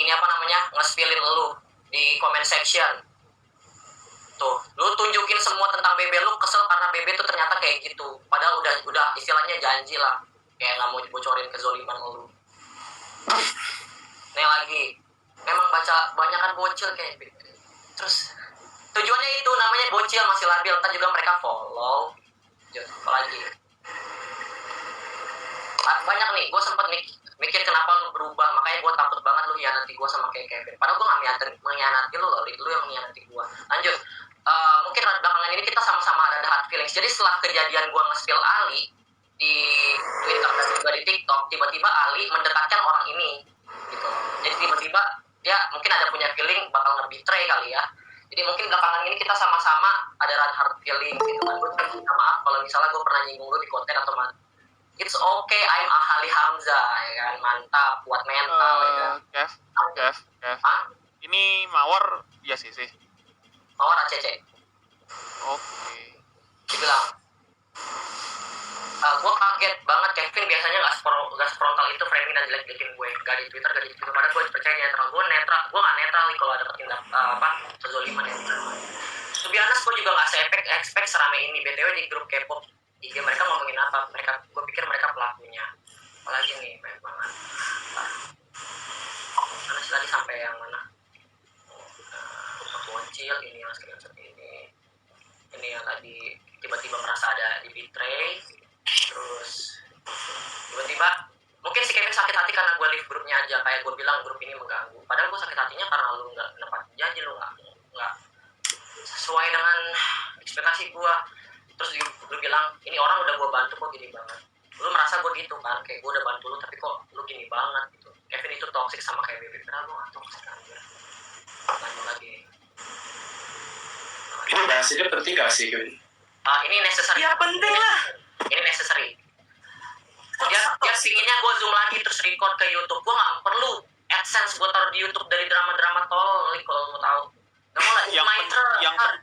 ini apa namanya nge-spillin lu di comment section. Tuh, lu tunjukin semua tentang BB lu, kesel karena BB tuh ternyata kayak gitu. Padahal udah istilahnya janji lah, kayak nggak mau dibocorin kezoliman lu. Nih lagi, memang baca banyak kan bocil kayak gitu. Terus tujuannya itu namanya bocil masih labil, ntar juga mereka follow. Apalagi banyak nih, gue sempet mikir kenapa lu berubah, makanya gue takut banget lu hianati gue sama kayak Kevin. Padahal gue gak mengkhianati lu loh, lu yang mengkhianati gue. Lanjut, mungkin belakangan ini kita sama-sama ada hard feelings. Jadi setelah kejadian gue nge-spill Ali di Twitter dan juga di TikTok, tiba-tiba Ali mendekatkan orang ini gitu. Jadi tiba-tiba dia mungkin ada punya feeling bakal nge-betray kali ya. Jadi mungkin belakangan ini kita sama-sama ada hard feeling gitu kan. Gue minta maaf kalau misalnya gue pernah nyinggung lu di konten atau it's okay, I'm Ahali Hamzah, ya kan, mantap, kuat mental, ya kan. Kev. Ini Mawar, ya sih. Mawar ACC. Oke. Dibilang, gue kaget banget, Kevin biasanya gak frontal itu framing dan jelek-jelekin gue, gak di Twitter, gak di Twitter, padahal gue percaya netral, gue gak netral nih kalau ada tindak kezoliman ya. To be honest, gue juga gak se-expect serame ini, BTW di grup K-pop, IG mereka ngomongin apa, gue pikir mereka pelakunya. Apalagi nih, banyak banget. Karena tadi sampai yang mana? Bocil, ini yang screenshot ini yang tadi tiba-tiba merasa ada di betray, terus tiba-tiba mungkin si Kevin sakit hati karena gue leave grupnya aja, kayak gue bilang grup ini mengganggu. Padahal gue sakit hatinya karena lu nggak nepatin janji, lu nggak sesuai dengan ekspektasi gue. Terus lu bilang ini orang udah gue bantu kok gini banget. Lu merasa gue gitu kan, kayak gue udah bantu lu tapi kok lu gini banget gitu. Kevin itu toxic sama kayak BB, kenapa lu gak toxic aja? Lanjut lagi. Ini bahasanya penting gak sih, Kevin? Ini necessary. Ya penting lah. Ini necessary. Dia pinginnya gue zoom lagi terus record ke YouTube. Gue gak perlu AdSense gue taruh di YouTube dari drama-drama tolol kalau mau tahu.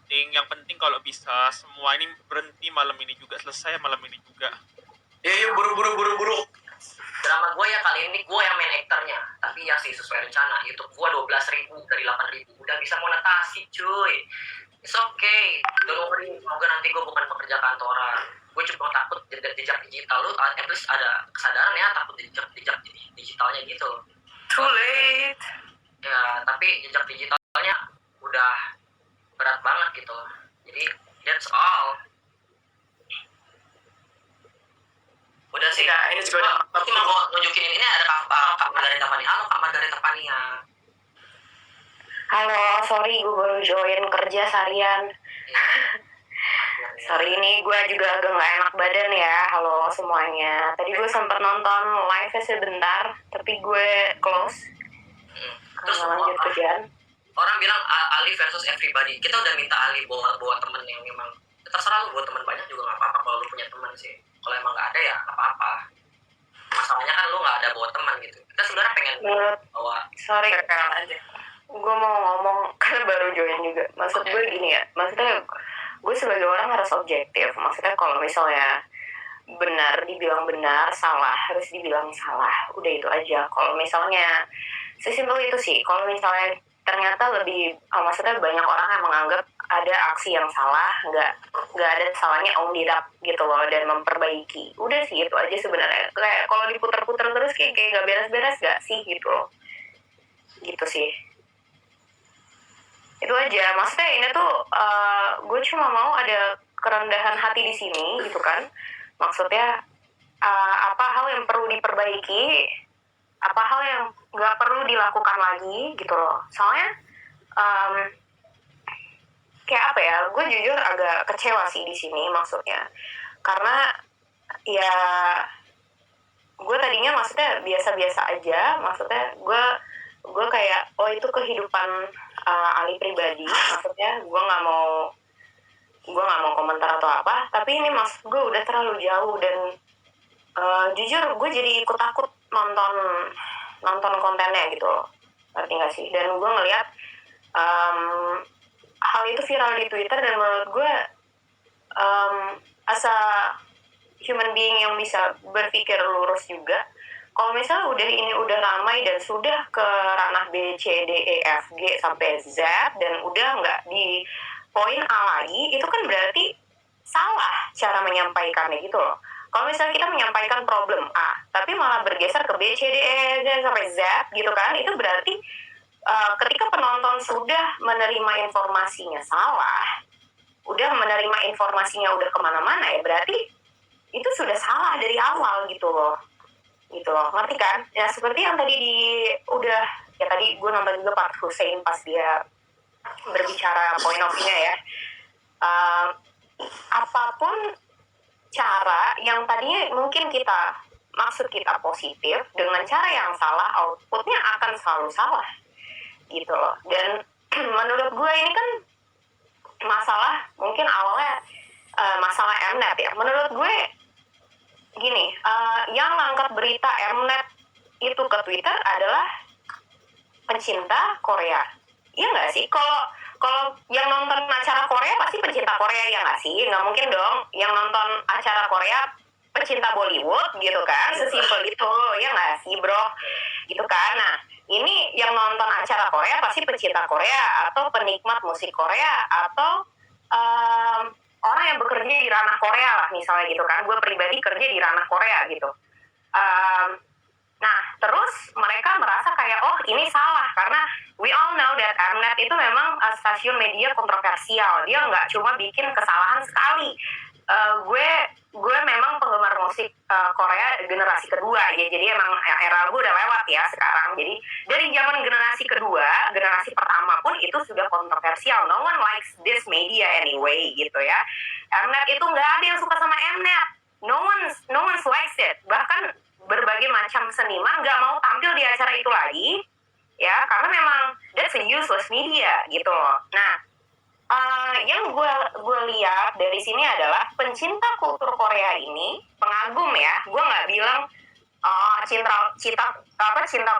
Yang penting kalau bisa semua ini berhenti malam ini juga, selesai malam ini juga. Yuk buru. Drama gue ya kali ini gue yang main aktornya, tapi ya sih sesuai rencana. YouTube gue 12.000 dari 8.000 udah bisa monetasi cuy. It's okay, don't worry. Semoga nanti gue bukan pekerja kantoran. Gue cuma takut jejak digital lu, at least ada kesadaran ya, takut jejak digitalnya gitu. Too late. Ya tapi jejak digitalnya udah berat banget gitu. Jadi that's all. Udah sih kak, ini juga tapi mau nunjukin ini ada Kak Margarita Fania. Halo Kak Margarita Fania. Halo, sorry gue baru join kerja seharian. Sorry ini gue juga agak gak enak badan ya. Halo semuanya. Tadi gue sempat nonton live sebentar, tapi gue close. Terus lanjut kerjaan. Orang bilang Ali versus everybody. Kita udah minta Ali bawa temen yang memang terserah lu, buat teman banyak juga nggak apa-apa kalau lu punya teman sih. Kalau emang nggak ada ya nggak apa-apa. Masalahnya kan lu nggak ada bawa teman gitu. Kita sebenarnya pengen bawa. Sorry aja. Gue mau ngomong kan baru join juga. Maksud gue gini ya. Maksudnya gue sebagai orang harus objektif. Maksudnya kalau misalnya benar dibilang benar, salah harus dibilang salah. Udah itu aja. Kalau misalnya sesimpel itu sih. Kalau misalnya ternyata lebih, maksudnya banyak orang yang menganggap ada aksi yang salah, nggak ada salahnya own it up gitu loh dan memperbaiki. Udah sih itu aja sebenarnya. Kayak kalau diputer-puter terus kayak nggak beres-beres nggak sih gitu loh. Gitu sih. Itu aja. Maksudnya ini tuh gue cuma mau ada kerendahan hati di sini gitu kan. Maksudnya apa hal yang perlu diperbaiki, apa hal yang nggak perlu dilakukan lagi gitu loh. Soalnya kayak apa ya, gue jujur agak kecewa sih di sini maksudnya, karena ya gue tadinya maksudnya biasa-biasa aja, maksudnya gue kayak oh itu kehidupan Ali pribadi, maksudnya gue nggak mau komentar atau apa, tapi ini maksud gue udah terlalu jauh dan jujur gue jadi ikut takut nonton kontennya gitu loh, ngerti nggak sih? Dan gue ngeliat hal itu viral di Twitter dan menurut gue as a human being yang bisa berpikir lurus juga, Kalau misalnya udah ramai dan sudah ke ranah B, C, D, E, F, G sampai Z dan udah nggak di poin A lagi, itu kan berarti salah cara menyampaikannya gitu loh. Kalau misalnya kita menyampaikan problem A, tapi malah bergeser ke B, C, D, E, Z sampai Z gitu kan, itu berarti ketika penonton sudah menerima informasinya salah, udah menerima informasinya udah kemana-mana ya berarti itu sudah salah dari awal gitu loh, ngerti kan? Ya seperti yang tadi tadi gue nonton juga Pak Hussein pas dia berbicara point of view-nya ya. Apapun cara yang tadinya mungkin maksud kita positif dengan cara yang salah, outputnya akan selalu salah gitu loh. Dan menurut gue ini kan masalah mungkin awalnya masalah Mnet ya. Menurut gue gini, yang ngangkat berita Mnet itu ke Twitter adalah pencinta Korea. Iya nggak sih? Kalau yang nonton acara Korea pasti pencinta Korea, ya nggak sih? Nggak mungkin dong yang nonton acara Korea pencinta Bollywood gitu kan, sesimpel itu, ya nggak sih bro? Gitu kan. Nah, ini yang nonton acara Korea pasti pencinta Korea atau penikmat musik Korea atau orang yang bekerja di ranah Korea lah misalnya gitu kan. Gue pribadi kerja di ranah Korea gitu. Nah, terus mereka merasa kayak, oh ini salah, karena we all know that Mnet itu memang stasiun media kontroversial. Dia nggak cuma bikin kesalahan sekali. Gue memang penggemar musik Korea generasi kedua ya, jadi emang era gue udah lewat ya sekarang. Jadi dari zaman generasi kedua, generasi pertama pun itu sudah kontroversial. No one likes this media anyway gitu ya. Mnet itu nggak ada yang suka sama Mnet. No one likes it. Bahkan berbagai macam seniman nggak mau tampil di acara itu lagi ya, karena memang that's a useless media gitu loh. Nah, yang gue lihat dari sini adalah pencinta kultur Korea ini, pengagum ya, gue nggak bilang cinta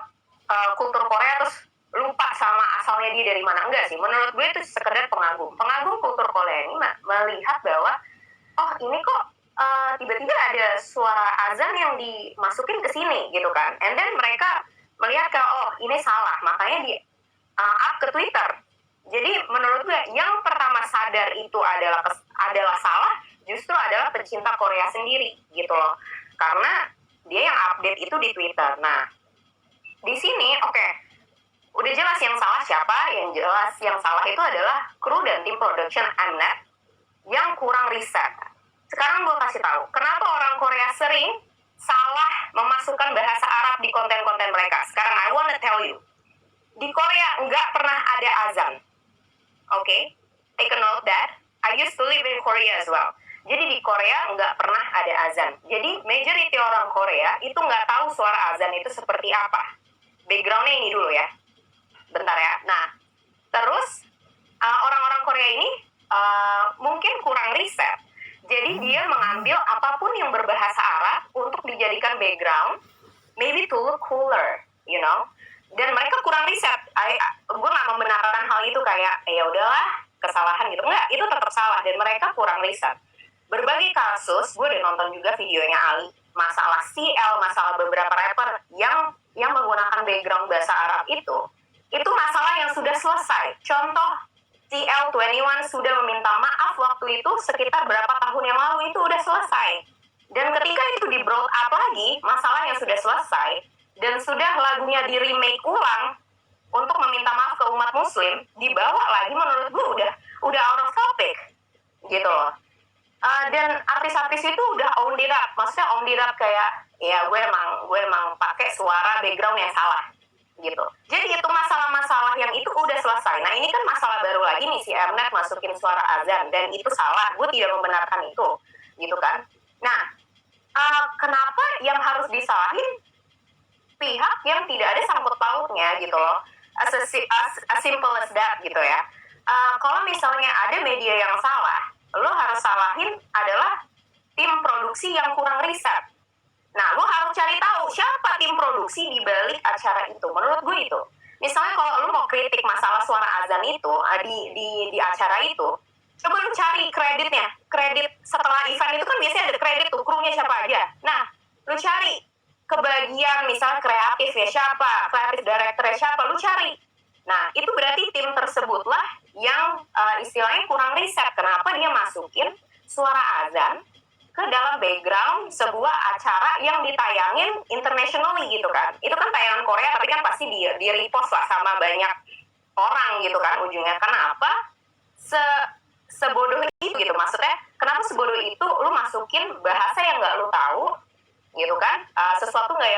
kultur Korea terus lupa sama asalnya dia dari mana, enggak sih. Menurut gue itu sekedar pengagum kultur Korea ini melihat bahwa oh ini kok tiba-tiba ada suara azan yang dimasukin ke sini gitu kan, and then mereka melihat kalau oh ini salah, makanya di up ke Twitter. Jadi menurut gue yang pertama sadar itu adalah salah justru adalah pencinta Korea sendiri gitu loh, karena dia yang update itu di Twitter. Nah di sini oke, udah jelas yang salah siapa. Yang jelas yang salah itu adalah kru dan tim production Mnet yang kurang riset. Sekarang gue kasih tahu kenapa orang Korea sering salah memasukkan bahasa Arab di konten-konten mereka. Sekarang I wanna tell you, di Korea nggak pernah ada azan. Oke, take a note that I used to live in Korea as well. Jadi di Korea nggak pernah ada azan. Jadi majority orang Korea itu nggak tahu suara azan itu seperti apa. Backgroundnya ini dulu ya. Bentar ya. Nah, terus orang-orang Korea ini mungkin kurang riset. Jadi dia mengambil apapun yang berbahasa Arab untuk dijadikan background, maybe to look cooler, you know. Dan mereka kurang riset. Gue nggak membenarkan hal itu kayak ya udahlah kesalahan gitu. Enggak, itu tetap salah dan mereka kurang riset. Berbagai kasus, gue udah nonton juga videonya Ali, masalah CL, masalah beberapa rapper yang menggunakan background bahasa Arab itu masalah yang sudah selesai. Contoh, CL21 sudah meminta maaf waktu itu sekitar berapa tahun yang lalu, itu udah selesai. Dan ketika itu di brought up lagi, masalah yang sudah selesai, dan sudah lagunya di remake ulang untuk meminta maaf ke umat muslim, dibawa lagi menurut gue udah out of topic gitu loh. Dan artis-artis itu udah own it up, maksudnya own it up kayak ya gue emang pakai suara background yang salah gitu. Jadi itu masalah-masalah yang itu udah selesai. Nah ini kan masalah baru lagi nih, si Mnet masukin suara azan dan itu salah. Gue tidak membenarkan itu gitu kan. Nah kenapa yang harus disalahin pihak yang tidak ada sangkut pautnya gitu loh, as simple as that gitu ya. Kalau misalnya ada media yang salah, lo harus salahin adalah tim produksi yang kurang riset. Nah, lo harus cari tahu siapa tim produksi di balik acara itu. Menurut gue itu. Misalnya kalau lo mau kritik masalah suara azan itu di acara itu, coba lo cari kreditnya. Kredit setelah event itu kan biasanya ada kredit tuh, krunya siapa aja. Nah, lo cari kebagian misalnya kreatif ya siapa, kreatif director siapa, lu cari. Nah, itu berarti tim tersebutlah yang istilahnya kurang riset. Kenapa dia masukin suara azan ke dalam background sebuah acara yang ditayangin internationally gitu kan. Itu kan tayangan Korea tapi kan pasti di repost lah sama banyak orang gitu kan ujungnya. Kenapa? Sebodoh itu gitu. Maksudnya, kenapa sebodoh itu lu masukin bahasa yang nggak lu tahu gitu kan, sesuatu nggak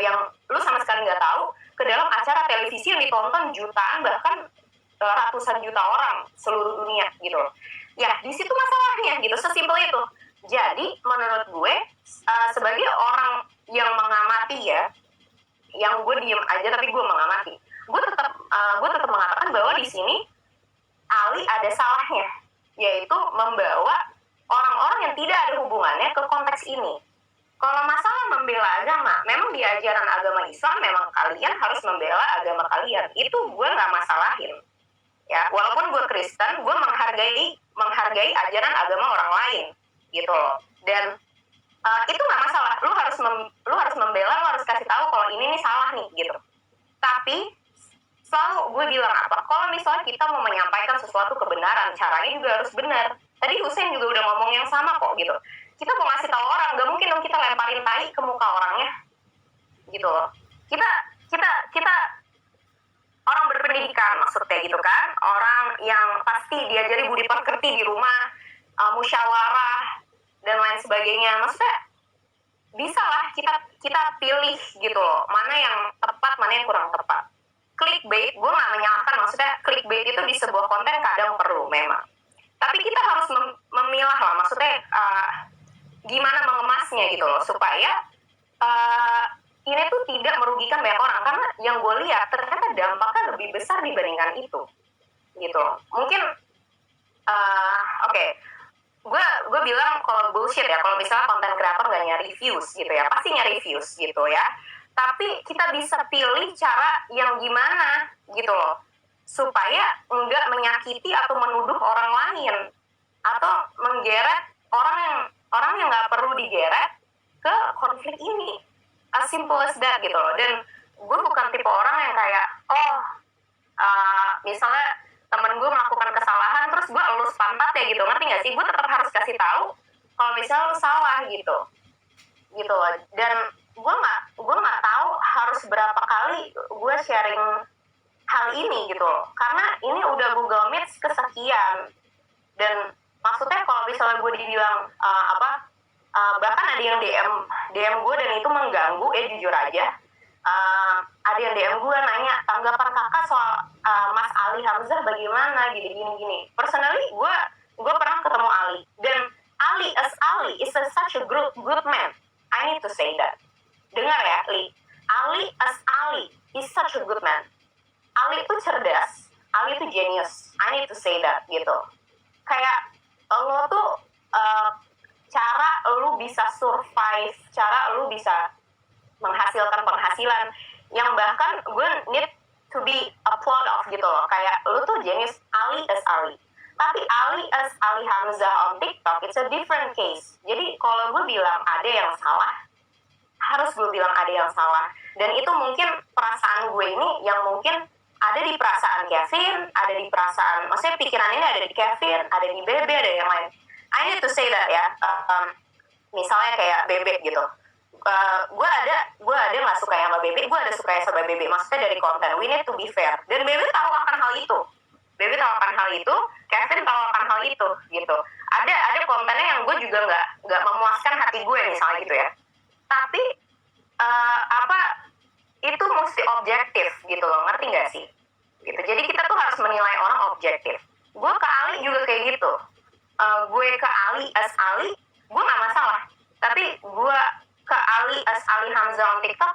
yang lu sama sekali nggak tahu ke dalam acara televisi yang ditonton jutaan bahkan ratusan juta orang seluruh dunia gitu. Ya di situ masalahnya gitu, sesimpel itu. Jadi menurut gue sebagai orang yang mengamati ya, yang gue diem aja tapi gue mengamati, gue tetap mengatakan bahwa di sini Ali ada salahnya, yaitu membawa orang-orang yang tidak ada hubungannya ke konteks ini. Kalau masalah membela agama, memang di ajaran agama Islam memang kalian harus membela agama kalian. Itu gue nggak masalahin. Ya, walaupun gue Kristen, gue menghargai ajaran agama orang lain, gitu loh. Dan itu nggak masalah. Lu harus membela, lu harus kasih tahu kalau ini nih salah nih, gitu. Tapi selalu gue bilang apa? Kalau misalnya kita mau menyampaikan sesuatu kebenaran, caranya juga harus benar. Tadi Hussein juga udah ngomong yang sama kok, gitu. Kita mau ngasih tahu orang, gak mungkin dong kita lemparin tai ke muka orangnya, gitu loh. Kita orang berpendidikan maksudnya gitu kan, orang yang pasti diajari budi pekerti di rumah, musyawarah dan lain sebagainya. Maksudnya bisa lah kita pilih gitu loh, mana yang tepat, mana yang kurang tepat. Clickbait, gue gak menyalahkan, maksudnya clickbait itu di sebuah konten kadang perlu memang. Tapi kita harus memilah lah, maksudnya gimana mengemasnya gitu loh, supaya ini tuh tidak merugikan banyak orang. Karena yang gue lihat ternyata dampaknya lebih besar dibandingkan itu gitu loh. Mungkin oke, gue bilang kalau bullshit ya, kalau misalnya konten kreator gak nyari views gitu ya, pasti nyari views gitu ya. Tapi kita bisa pilih cara yang gimana gitu loh, supaya enggak menyakiti atau menuduh orang lain atau menggeret orang yang nggak perlu digeret ke konflik ini. As simple as that gitu loh. Dan gue bukan tipe orang yang kayak misalnya temen gue melakukan kesalahan terus gue elus pantat ya gitu, ngerti nggak sih? Gue tetap harus kasih tahu kalau misalnya lu salah gitu loh. Dan gue nggak tahu harus berapa kali gue sharing hal ini gitu loh, karena ini udah Google Meet kesekian. Dan maksudnya kalau misalnya gue dibilang bahkan ada yang DM gue dan itu mengganggu ya, jujur aja. Ada yang DM gue nanya tanggapan kakak soal Mas Ali Hamzah bagaimana gini. Personally gue pernah ketemu Ali, dan Ali is such a good man. I need to say that. Dengar ya, Li. Ali is such a good man. Ali itu cerdas, Ali itu genius. I need to say that gitu. Kayak lo tuh cara lo bisa survive, cara lo bisa menghasilkan penghasilan yang bahkan gue need to be applaud of gitu loh. Kayak lo tuh genius, Ali as Ali. Tapi Ali as Ali Hamzah on TikTok it's a different case. Jadi kalau gue bilang ada yang salah, harus gue bilang ada yang salah. Dan itu mungkin perasaan gue ini yang mungkin ada di perasaan Kevin, ada di perasaan, maksudnya pikiran ini ada di Kevin, ada di Bebe, ada yang lain. I need to say that ya. Misalnya kayak Bebe gitu. Gue ada nggak suka sama Bebe, gue ada suka sama Bebe. Maksudnya dari konten, we need to be fair. Dan Bebe tahu akan hal itu. Bebe tahu akan hal itu, Kevin tahu akan hal itu gitu. Ada kontennya yang gue juga nggak memuaskan hati gue misalnya gitu ya. Tapi itu mesti objektif gitu loh, ngerti nggak sih? Gitu. Jadi kita tuh harus menilai orang objektif. Gue ke Ali juga kayak gitu. Gue ke Ali as Ali, gue nggak masalah. Tapi gue ke Ali as Ali Hamzah on TikTok,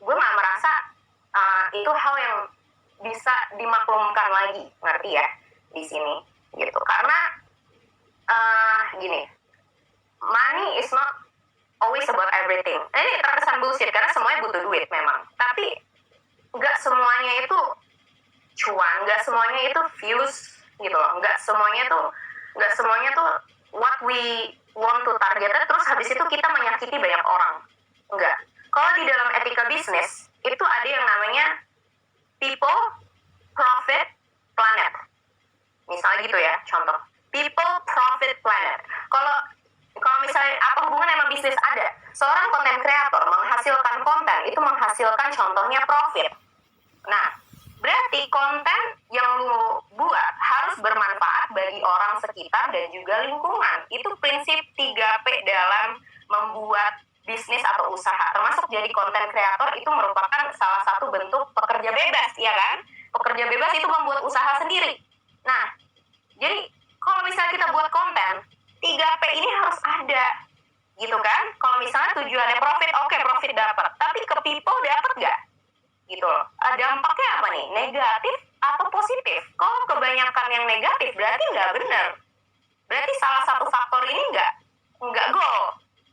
gue nggak merasa itu hal yang bisa dimaklumkan lagi, ngerti ya? Di sini gitu. Karena gini, money is not always about everything. Ini terkesan bullshit karena semuanya butuh duit memang. Tapi nggak semuanya itu cuan, nggak semuanya itu views gitu loh. Nggak semuanya tuh what we want to target. Terus habis itu kita menyakiti banyak orang. Enggak. Kalau di dalam etika bisnis itu ada yang namanya people, profit, planet. Misalnya gitu ya, contoh. People, profit, planet. Kalau misalnya apa hubungan sama bisnis ada? Seorang content creator menghasilkan konten itu menghasilkan contohnya profit. Nah, berarti konten yang lu buat harus bermanfaat bagi orang sekitar dan juga lingkungan. Itu prinsip 3P dalam membuat bisnis atau usaha. Termasuk jadi konten kreator itu merupakan salah satu bentuk pekerja bebas, ya kan? Pekerja bebas itu membuat usaha sendiri. Nah, jadi kalau misalnya kita buat konten, 3P ini harus ada. Gitu kan? Kalau misalnya tujuannya profit, oke, profit dapat. Tapi ke people dapat nggak? Gitu loh. Dampaknya apa nih? Negatif atau positif? Kalau kebanyakan yang negatif berarti nggak benar. Berarti salah satu faktor ini nggak goal,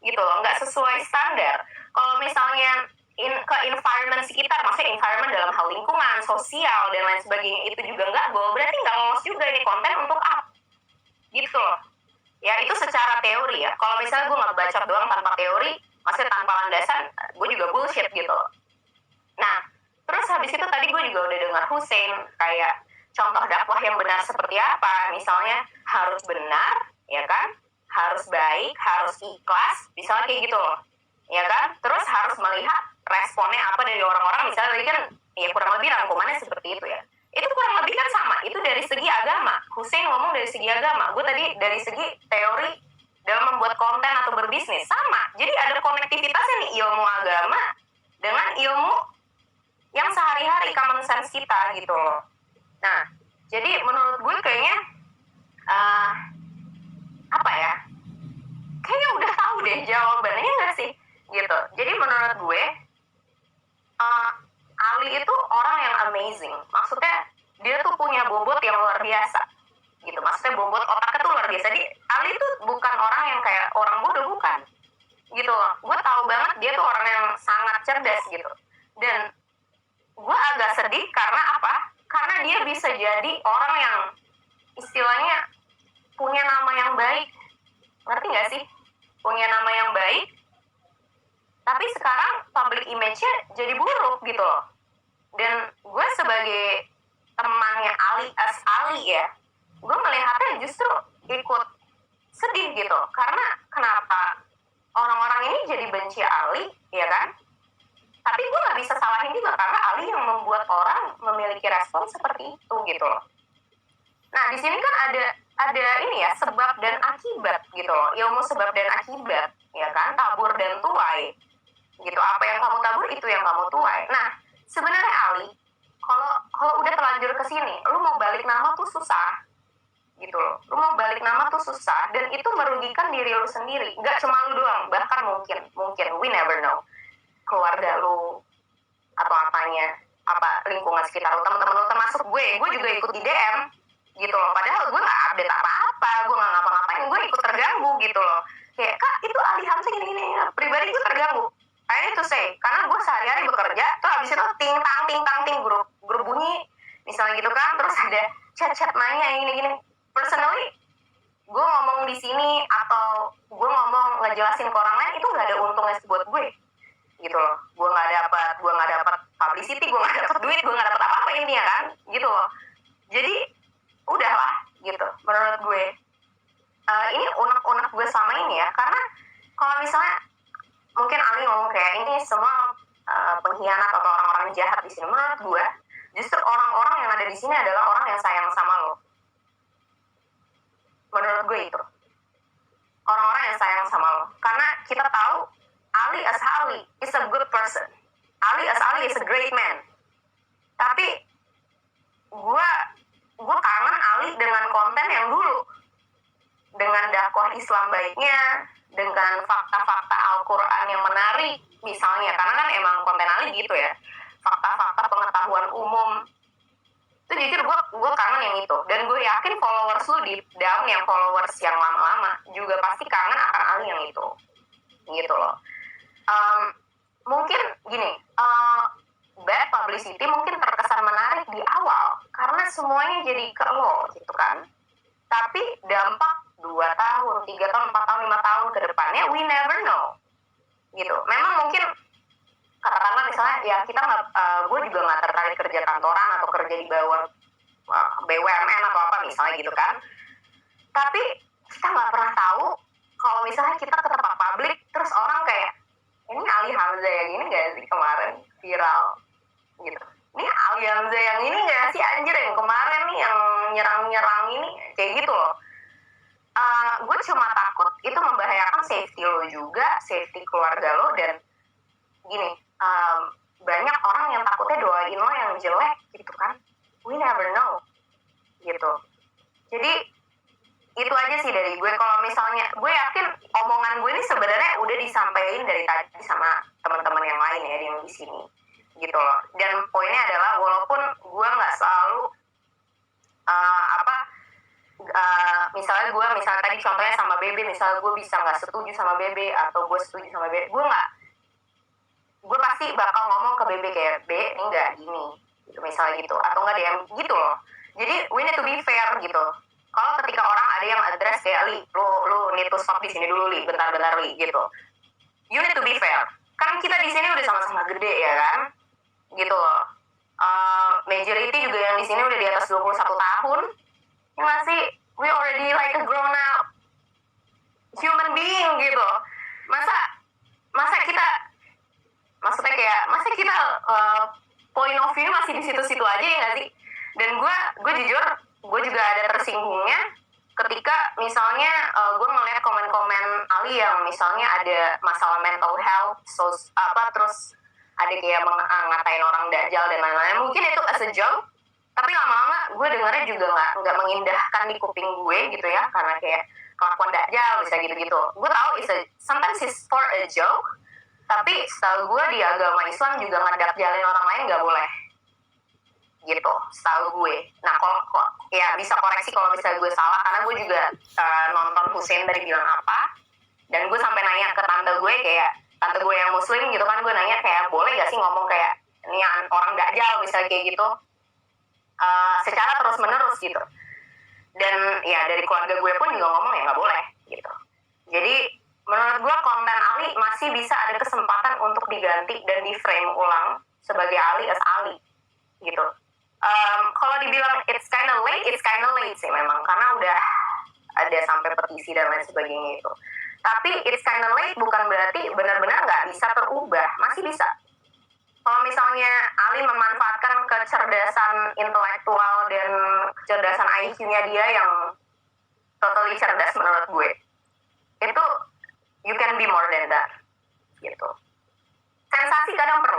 gitu loh, nggak sesuai standar. Kalau misalnya ke environment sekitar, maksudnya environment dalam hal lingkungan, sosial dan lain sebagainya itu juga nggak goal, berarti nggak lolos juga ini konten untuk up, gitu loh. Ya itu secara teori ya. Kalau misalnya gue ngebacot doang tanpa teori, maksudnya tanpa landasan, gue juga bullshit gitu loh. Nah, terus habis itu tadi gue juga udah dengar Hussein kayak contoh dakwah yang benar seperti apa. Misalnya harus benar, ya kan? Harus baik, harus ikhlas, misalnya kayak gitu loh. Ya kan? Terus harus melihat responnya apa dari orang-orang. Misalnya tadi kan ya kurang lebih rangkumannya seperti itu ya. Itu kurang lebih kan sama. Itu dari segi agama. Hussein ngomong dari segi agama. Gue tadi dari segi teori dalam membuat konten atau berbisnis. Sama. Jadi ada konektivitasnya nih ilmu agama dengan ilmu yang sehari-hari common sense kita gitu loh. Nah, jadi menurut gue kayaknya apa ya? Kayaknya udah tahu deh jawabannya nggak sih? Gitu. Jadi menurut gue Ali itu orang yang amazing. Maksudnya dia tuh punya bobot yang luar biasa. Gitu. Maksudnya bobot otaknya tuh luar biasa. Jadi Ali tuh bukan orang yang kayak orang bodoh, bukan. Gitu loh. Gue tahu banget dia tuh orang yang sangat cerdas gitu. Dan gue agak sedih karena apa? Karena dia bisa jadi orang yang istilahnya punya nama yang baik. Ngerti gak sih? Punya nama yang baik. Tapi sekarang public image-nya jadi buruk gitu loh. Dan gue sebagai temannya Ali ya, gue melihatnya justru ikut sedih gitu. Karena kenapa orang-orang ini jadi benci Ali, ya kan? Tapi gue gak bisa salahin juga karena Ali yang membuat orang memiliki respon seperti itu gitu loh. Nah di sini kan ada ini ya, sebab dan akibat gitu loh, ilmu sebab dan akibat, ya kan, tabur dan tuai gitu. Apa yang kamu tabur itu yang kamu tuai. Nah sebenarnya Ali, kalau udah terlanjur ke sini, lu mau balik nama tuh susah gitu loh. Lu mau balik nama tuh susah dan itu merugikan diri lu sendiri. Gak cuma lu doang, bahkan mungkin we never know, keluarga lu atau apa lingkungan sekitar lu, teman-teman lu, termasuk gue juga ikut di DM gitu loh. Padahal gue nggak update apa-apa, gue nggak ngapa-ngapain, gue ikut terganggu gitu loh. Kayak, Kak itu Ali Hamzah gini-gini, pribadi gue terganggu. I need to say, karena gue sehari-hari bekerja, tuh habis itu ting tang grup bunyi, misalnya gitu kan, terus ada chat nanya gini-gini. Personally, gue ngomong di sini atau gue ngomong ngejelasin ke orang lain itu nggak ada untungnya buat gue, gitu loh. Gue nggak dapat publicity, gue nggak dapat duit, gue nggak dapat apa-apa intinya kan, gitu loh. Jadi udahlah, gitu. Menurut gue, ini unek-unek gue sama ini ya, karena kalau misalnya mungkin Ali ngomong kayak ini semua pengkhianat atau orang-orang jahat di sini. Menurut gue, justru orang-orang yang ada di sini adalah orang yang sayang sama lo. Menurut gue itu orang-orang yang sayang sama lo, karena kita tahu Ali as Ali is a good person. Ali as Ali is a great man. Tapi gue kangen Ali dengan konten yang dulu, dengan dakwah Islam baiknya, dengan fakta-fakta Al-Quran yang menarik misalnya, karena kan emang konten Ali gitu ya, fakta-fakta pengetahuan umum itu jujur gue kangen yang itu. Dan gue yakin followers lu di dalam yang followers yang lama-lama juga pasti kangen akan Ali yang itu gitu loh. Mungkin gini, bad publicity mungkin terkesan menarik di awal karena semuanya jadi ke lo gitu kan, tapi dampak 2 tahun, 3 tahun, 4 tahun, 5 tahun ke depannya we never know gitu. Memang mungkin katakanlah misalnya ya kita nggak, gue juga nggak tertarik kerja kantoran atau kerja di bawah BUMN atau apa misalnya gitu kan, tapi kita nggak pernah tahu kalau misalnya kita ke tempat publik terus orang kayak ini Ali Hamzah yang ini nggak sih kemarin viral gitu, ini Ali Hamzah yang ini nggak sih anjir yang kemarin nih yang nyerang ini kayak gitu loh. Gue cuma takut itu membahayakan safety lo juga, safety keluarga lo, dan gini, banyak orang yang takutnya doain lo yang jelek gitu kan, we never know gitu. Jadi itu aja sih dari gue. Kalau misalnya gue yakin omongan gue ini sebenarnya udah disampaikan dari tadi sama teman-teman yang lain ya yang di sini gitu loh. Dan poinnya adalah walaupun gue nggak selalu misalnya tadi contohnya sama BB, misalnya gue bisa nggak setuju sama BB atau gue setuju sama BB, gue pasti bakal ngomong ke BB kayak B ini nggak gini gitu misalnya gitu, atau nggak DM gitu loh. Jadi we need to be fair gitu. Kalau ketika orang ada yang address kayak Li, lu need to stop di sini dulu Li, bentar Li gitu. You need to be fair. Kan kita di sini udah sama-sama gede ya kan, gitu loh. Majority juga yang di sini udah di atas 21 tahun. Ya masih we already like a grown up human being gitu. Masa kita point of view masih di situ-situ aja ya nggak sih? Dan gue jujur gue juga ada tersinggungnya ketika misalnya gue ngeliat komen-komen Ali yang misalnya ada masalah mental health, terus ada kayak ngatain orang dajjal dan lain-lain. Mungkin itu as a joke, tapi lama-lama gue dengarnya juga nggak mengindahkan di kuping gue gitu ya, karena kayak kelakuan dajjal bisa gitu-gitu. Gue tahu sometimes it's for a joke, tapi setahu gue di agama Islam juga ngedakjalin orang lain nggak boleh gitu, setahu gue. Nah kalau ya bisa koreksi kalau misalnya gue salah, karena gue juga nonton Hussein dari bilang apa, dan gue sampai nanya ke tante gue yang muslim gitu kan, gue nanya kayak boleh gak sih ngomong kayak ini orang dajjal misalnya kayak gitu secara terus menerus gitu. Dan ya dari keluarga gue pun juga ngomong ya nggak boleh gitu. Jadi menurut gue konten Ali masih bisa ada kesempatan untuk diganti dan di frame ulang sebagai Ali as Ali gitu. Kalau dibilang it's kind of late sih memang, karena udah ada sampai petisi dan lain sebagainya itu. Tapi it's kind of late bukan berarti benar-benar nggak bisa terubah, masih bisa. Kalau misalnya Ali memanfaatkan kecerdasan intelektual dan kecerdasan IQ-nya dia yang totally cerdas menurut gue, itu you can be more than that gitu. Sensasi kadang perlu.